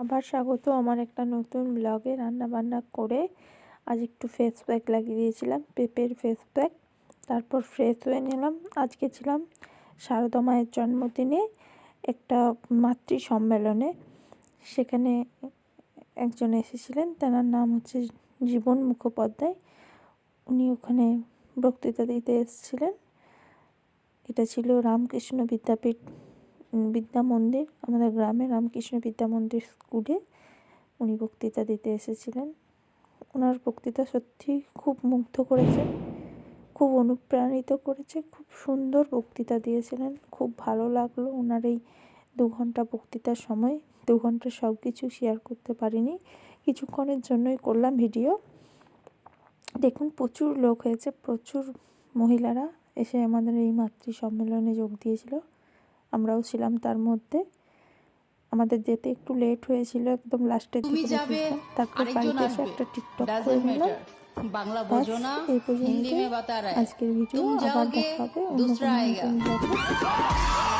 আবার স্বাগত আমার একটা নতুন ব্লগে। রান্নাবান্না করে আজ একটু ফেস প্যাক লাগিয়ে দিয়েছিলাম, পেঁপের ফেস প্যাক। তারপর ফ্রেশ হয়ে নিলাম। আজকে ছিলাম শারদা মায়ের জন্মদিনে একটা মাতৃ সম্মেলনে। সেখানে একজন এসেছিলেন, তার নাম হচ্ছে জীবন মুখোপাধ্যায়। উনি ওখানে বক্তৃতা দিতে এসেছিলেন। এটা ছিল রামকৃষ্ণ বিদ্যাপীঠ বিদ্যা মন্দির, আমাদের গ্রামে রামকৃষ্ণ বিদ্যা মন্দির স্কুলে উনি বক্তৃতা দিতে এসেছিলেন। ওনার বক্তৃতা সত্যি খুব মুগ্ধ করেছে, খুব অনুপ্রাণিত করেছে, খুব সুন্দর বক্তৃতা দিয়েছিলেন। খুব ভালো লাগলো ওনার এই 2 ঘন্টা বক্তৃতার সময়। 2 ঘন্টা সব কিছু শেয়ার করতে পারিনি, কিছুক্ষণের জন্যই করলাম ভিডিও। দেখুন, প্রচুর লোক হয়েছে, প্রচুর মহিলারা এসে আমাদের এই মাতৃ সম্মেলনে যোগ দিয়েছিল। আমরাও ছিলাম তার মধ্যে। আমাদের যেতে একটু লেট হয়েছিল, একদম লাস্টের দিকে গেছিলাম। তারপর বাড়িতে এসে একটা টিকটক করে নিলাম। বাংলা বোঝো না, এই হিন্দি পর্যন্ত মে বাতা রहा है। আজকের ভিডিও। तुम আবার जाओगे দেখা হবে অন্য दूसरा কোনো आएगा। নতুন ব্লগে।